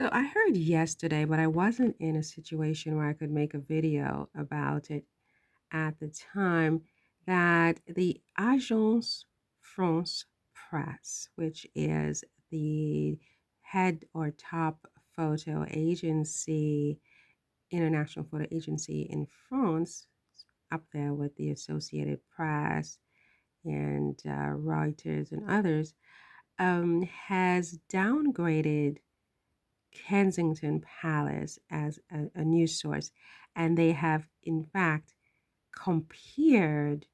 So I heard yesterday, but I wasn't in a situation where I could make a video about it at the time, that the Agence France Presse, which is the head or top photo agency, international photo agency in France, up there with the Associated Press and Reuters and others, has downgraded Kensington Palace as a news source, and they have, in fact, compared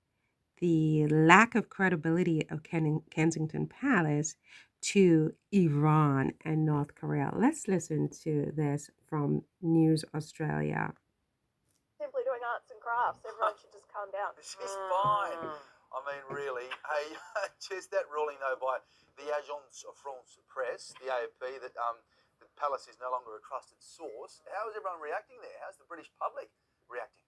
the lack of credibility of Kensington Palace to Iran and North Korea. Let's listen to this from News Australia. Simply doing arts and crafts. Everyone should just calm down. She's fine. I mean, really. Hey, just that ruling, though, by the Agence France Presse, the AFP, that the palace is no longer a trusted source. How is everyone reacting there? How's the British public reacting?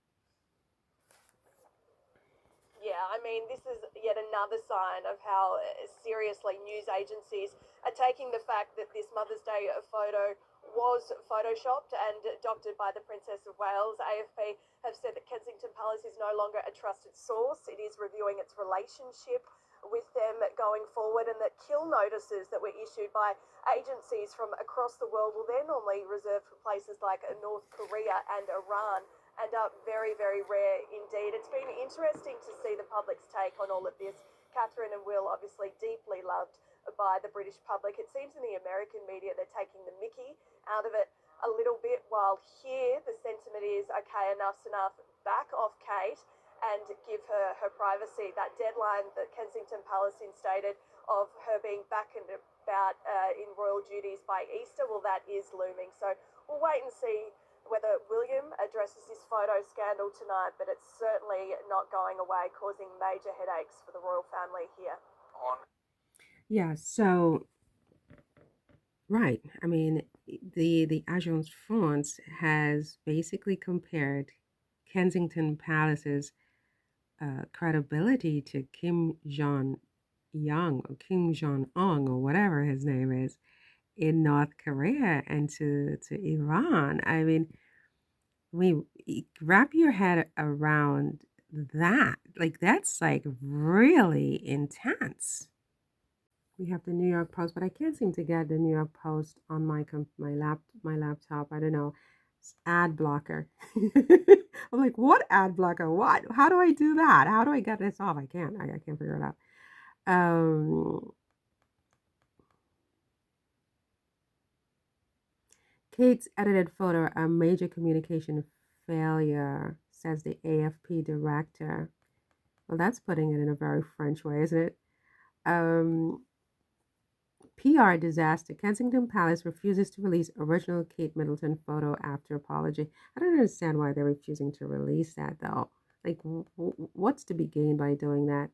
Yeah, I mean, this is yet another sign of how seriously news agencies are taking the fact that this Mother's Day photo was photoshopped and doctored by the Princess of Wales. AFP have said that Kensington Palace is no longer a trusted source. It is reviewing its relationship with them going forward, and that kill notices that were issued by agencies from across the world, well, they're normally reserved for places like North Korea and Iran, and very, very rare indeed. It's been interesting to see the public's take on all of this. Catherine and Will, obviously deeply loved by the British public. It seems in the American media they're taking the mickey out of it a little bit, while here the sentiment is, okay, enough's enough, back off Kate and give her her privacy. That deadline that Kensington Palace instated of her being back and about in royal duties by Easter, well, that is looming. So we'll wait and see whether William addresses this photo scandal tonight, but it's certainly not going away, causing major headaches for the royal family here. Yeah, so right. I mean, the Agence France has basically compared Kensington Palace's credibility to Kim Jong Young or Kim Jong Un or whatever his name is in North Korea and to Iran. Wrap your head around that. Like that's like really intense. We have the New York Post, but I can't seem to get the New York Post on my laptop. I don't know. It's ad blocker. I'm like, what ad blocker? What? How do I do that? How do I get this off? I can't. I can't figure it out. Kate's edited photo, a major communication failure, says the AFP director. Well, that's putting it in a very French way, isn't it? PR disaster. Kensington Palace refuses to release original Kate Middleton photo after apology. I don't understand why they're refusing to release that, though. Like, what's to be gained by doing that?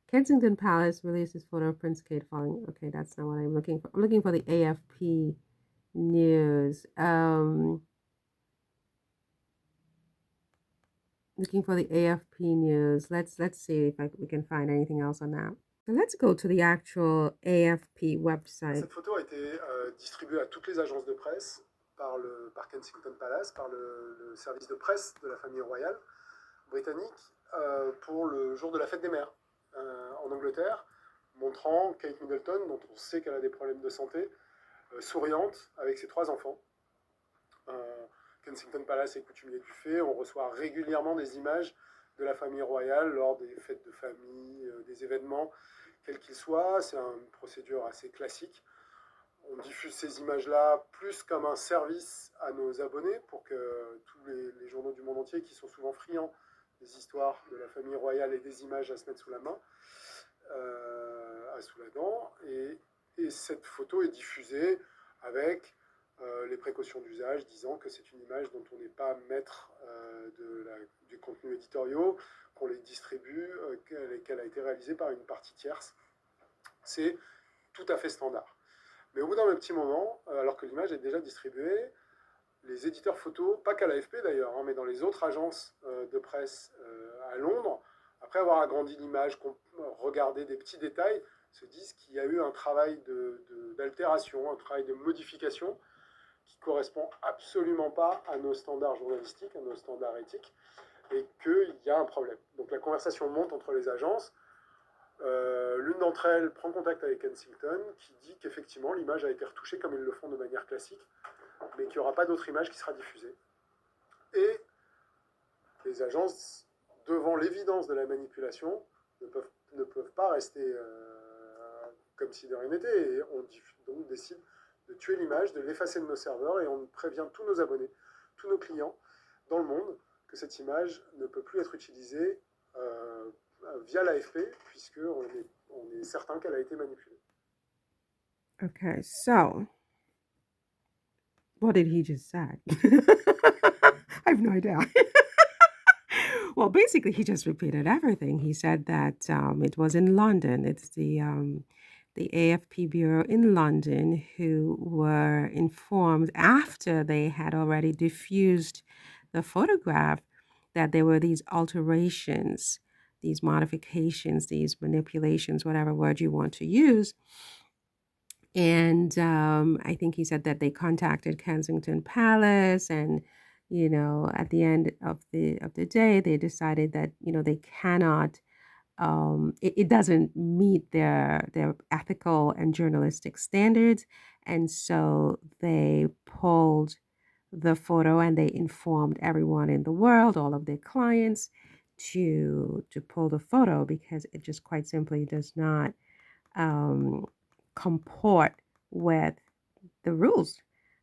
Kensington Palace releases photo of Prince Kate falling. Okay, that's not what I'm looking for. I'm looking for the AFP news. Looking for the AFP news. Let's see if we can find anything else on that. So let's go to the actual AFP website. Cette photo a été distribuée à toutes les agences de presse par Kensington Palace, par le service de presse de la famille royale britannique, pour le jour de la fête des mères en Angleterre, montrant Kate Middleton, dont on sait qu'elle a des problèmes de santé, souriante avec ses 3 enfants. Kensington Palace est coutumier du fait, on reçoit régulièrement des images de la famille royale lors des fêtes de famille, des événements, quels qu'ils soient. C'est une procédure assez classique. On diffuse ces images-là plus comme un service à nos abonnés pour que tous les journaux du monde entier, qui sont souvent friands des histoires de la famille royale et des images à se mettre sous la main, sous la dent. Et cette photo est diffusée avec les précautions d'usage, disant que c'est une image dont on n'est pas maître du contenu éditorial, qu'on les distribue, qu'elle a été réalisée par une partie tierce. C'est tout à fait standard. Mais au bout d'un petit moment, alors que l'image est déjà distribuée, les éditeurs photos, pas qu'à l'AFP d'ailleurs, mais dans les autres agences de presse à Londres, après avoir agrandi l'image, regardé des petits détails, se disent qu'il y a eu un travail d'altération, un travail de modification correspond absolument pas à nos standards journalistiques, à nos standards éthiques, et qu'il y a un problème. Donc la conversation monte entre les agences. L'une d'entre elles prend contact avec Kensington, qui dit qu'effectivement l'image a été retouchée comme ils le font de manière classique, mais qu'il n'y aura pas d'autre image qui sera diffusée. Et les agences, devant l'évidence de la manipulation, ne peuvent pas rester comme si de rien n'était. Et on donc décide de tuer l'image, de l'effacer de nos serveurs, et on prévient tous nos abonnés, tous nos clients dans le monde que cette image ne peut plus être utilisée via l'AFP, puisqu'on est certain qu'elle a été manipulée. Okay, so what did he just say? I have no idea. Well, basically, he just repeated everything. He said that it was in London. It's the AFP bureau in London who were informed after they had already diffused the photograph that there were these alterations, these modifications, these manipulations, whatever word you want to use. And I think he said that they contacted Kensington Palace, and at the end of the day, they decided that they cannot. It doesn't meet their ethical and journalistic standards, and so they pulled the photo and they informed everyone in the world, all of their clients, to pull the photo because it just quite simply does not um, comport with the rules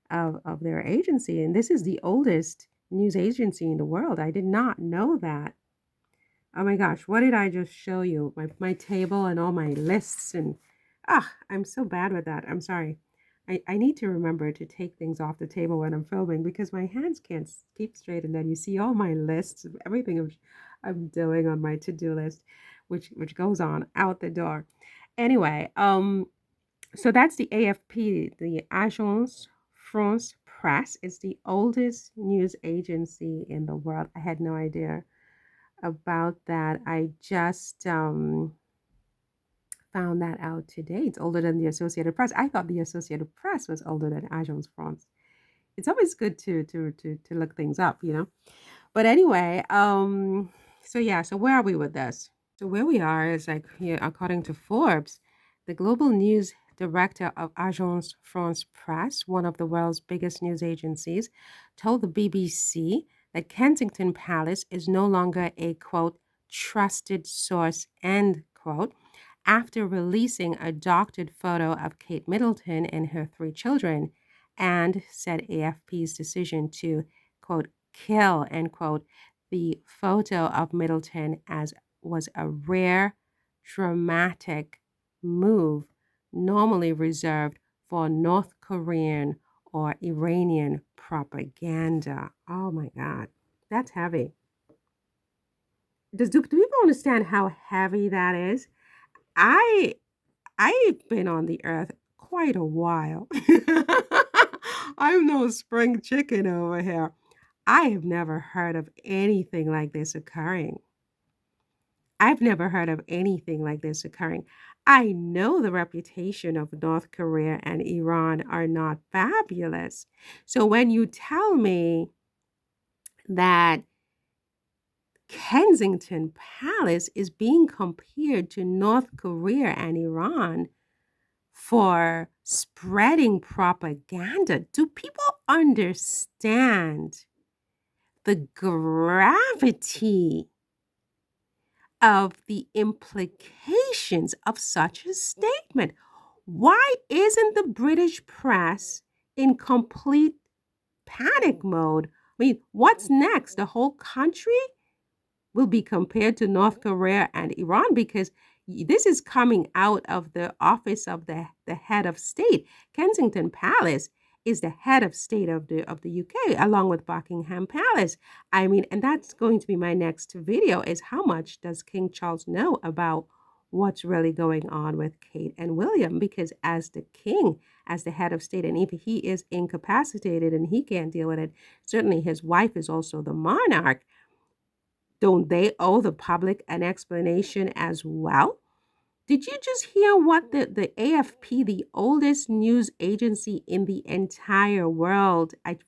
of their agency. And this is the oldest news agency in the world. I did not know that. Oh my gosh, what did I just show you? My table and all my lists and I'm so bad with that. I'm sorry. I need to remember to take things off the table when I'm filming because my hands can't keep straight, and then you see all my lists of everything I'm doing on my to-do list, which goes on out the door. Anyway, so that's the AFP, the Agence France Presse. It's the oldest news agency in the world. I had no idea about that. I just found that out today. It's older than the Associated Press. I thought the Associated Press was older than Agence France. It's always good to look things up, But anyway, so yeah, so where are we with this? So where we are is like here, according to Forbes, the global news director of Agence France Presse, one of the world's biggest news agencies, told the BBC that Kensington Palace is no longer a quote trusted source end quote after releasing a doctored photo of Kate Middleton and her three children, and said AFP's decision to quote kill end quote the photo of Middleton as was a rare, dramatic move normally reserved for North Korean or Iranian propaganda. Oh my God, that's heavy. Do people understand how heavy that is? I I've been on the earth quite a while. I'm no spring chicken over here. I have never heard of anything like this occurring. I've never heard of anything like this occurring. I know the reputation of North Korea and Iran are not fabulous. So when you tell me that Kensington Palace is being compared to North Korea and Iran for spreading propaganda, do people understand the gravity of the implications of such a statement? Why isn't the British press in complete panic mode? I mean, what's next? The whole country will be compared to North Korea and Iran because this is coming out of the office of the head of state. Kensington Palace is the head of state of the UK, along with Buckingham Palace. I mean, and that's going to be my next video, is how much does King Charles know about what's really going on with Kate and William? Because as the king, as the head of state, and if he is incapacitated and he can't deal with it, certainly his wife is also the monarch. Don't they owe the public an explanation as well? Did you just hear what the AFP, the oldest news agency in the entire world, I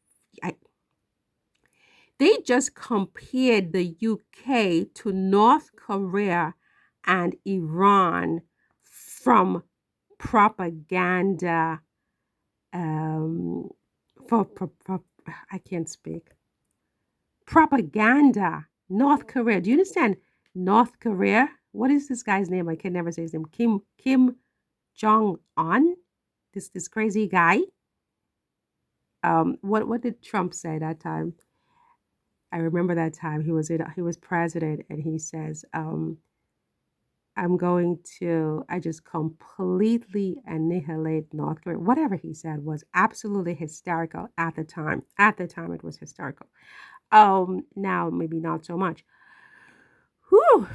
they just compared the UK to North Korea and Iran from propaganda um for I can't speak. Propaganda. North Korea. Do you understand? North Korea. What is this guy's name? I can never say his name. Kim Jong Un. This crazy guy. What did Trump say that time? I remember that time he was president and he says, I just completely annihilate North Korea. Whatever he said was absolutely hysterical at the time. At the time, it was hysterical. Now maybe not so much. Whew.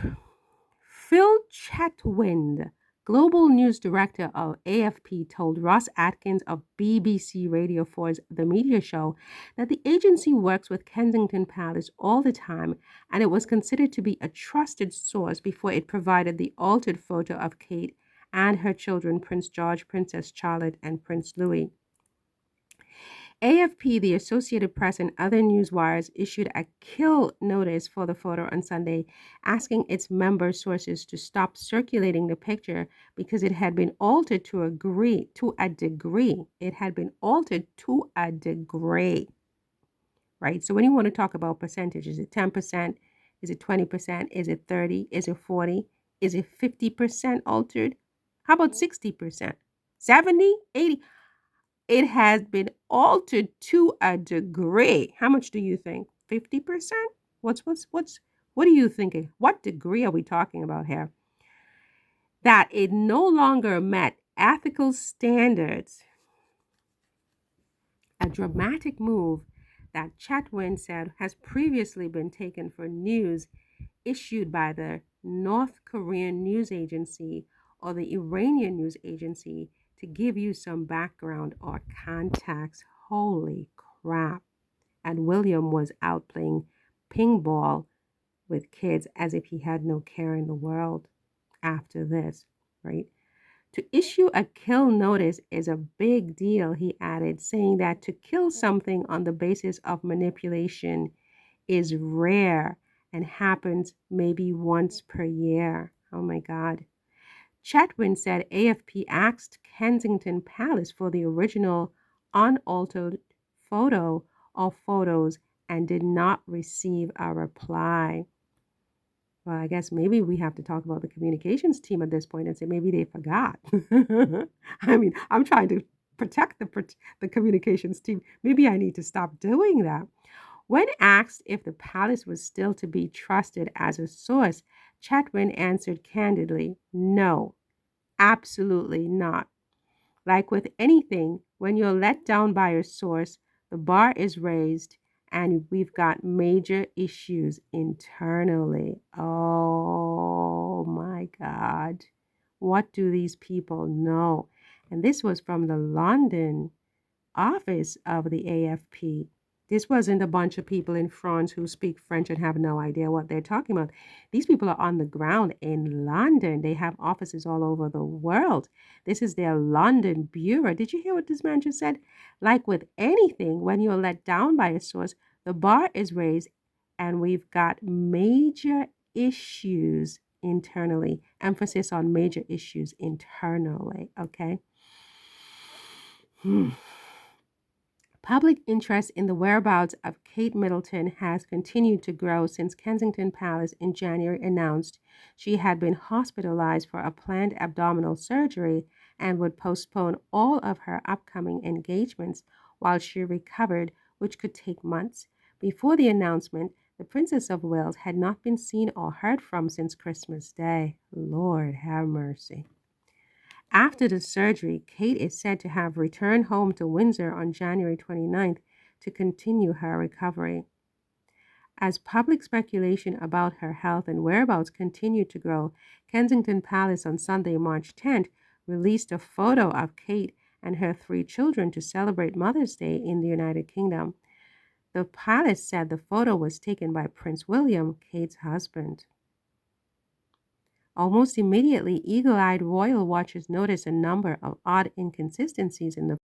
Phil Chetwynd, global news director of AFP, told Ross Atkins of BBC Radio 4's The Media Show that the agency works with Kensington Palace all the time and it was considered to be a trusted source before it provided the altered photo of Kate and her children, Prince George, Princess Charlotte, and Prince Louis. AFP, the Associated Press, and other news wires issued a kill notice for the photo on Sunday, asking its member sources to stop circulating the picture because it had been altered to a degree. It had been altered to a degree, right? So when you want to talk about percentage, is it 10%? Is it 20%? Is it 30? Is it 40? Is it 50% altered? How about 60%? 70? 80? It has been altered to a degree. How much do you think? 50%? What are you thinking? What degree are we talking about here? That it no longer met ethical standards. A dramatic move that Chetwynd said has previously been taken for news issued by the North Korean news agency or the Iranian news agency to give you some background or context. Holy crap. And William was out playing ping ball with kids as if he had no care in the world after this, right? To issue a kill notice is a big deal, he added, saying that to kill something on the basis of manipulation is rare and happens maybe once per year. Oh my God. Chetwynd said AFP asked Kensington Palace for the original unaltered photo or photos and did not receive a reply. Well, I guess maybe we have to talk about the communications team at this point and say maybe they forgot. I mean, I'm trying to protect the communications team. Maybe I need to stop doing that. When asked if the palace was still to be trusted as a source, Chetwynd answered candidly, no, absolutely not. Like with anything, when you're let down by a source, the bar is raised and we've got major issues internally. Oh my God. What do these people know? And this was from the London office of the AFP. This wasn't a bunch of people in France who speak French and have no idea what they're talking about. These people are on the ground in London. They have offices all over the world. This is their London bureau. Did you hear what this man just said? Like with anything, when you're let down by a source, the bar is raised and we've got major issues internally. Emphasis on major issues internally, okay? Public interest in the whereabouts of Kate Middleton has continued to grow since Kensington Palace in January announced she had been hospitalized for a planned abdominal surgery and would postpone all of her upcoming engagements while she recovered, which could take months. Before the announcement, the Princess of Wales had not been seen or heard from since Christmas Day. Lord have mercy. After the surgery, Kate is said to have returned home to Windsor on January 29th to continue her recovery. As public speculation about her health and whereabouts continued to grow, Kensington Palace on Sunday, March 10th, released a photo of Kate and her three children to celebrate Mother's Day in the United Kingdom. The palace said the photo was taken by Prince William, Kate's husband. Almost immediately, eagle eyed royal watchers noticed a number of odd inconsistencies in the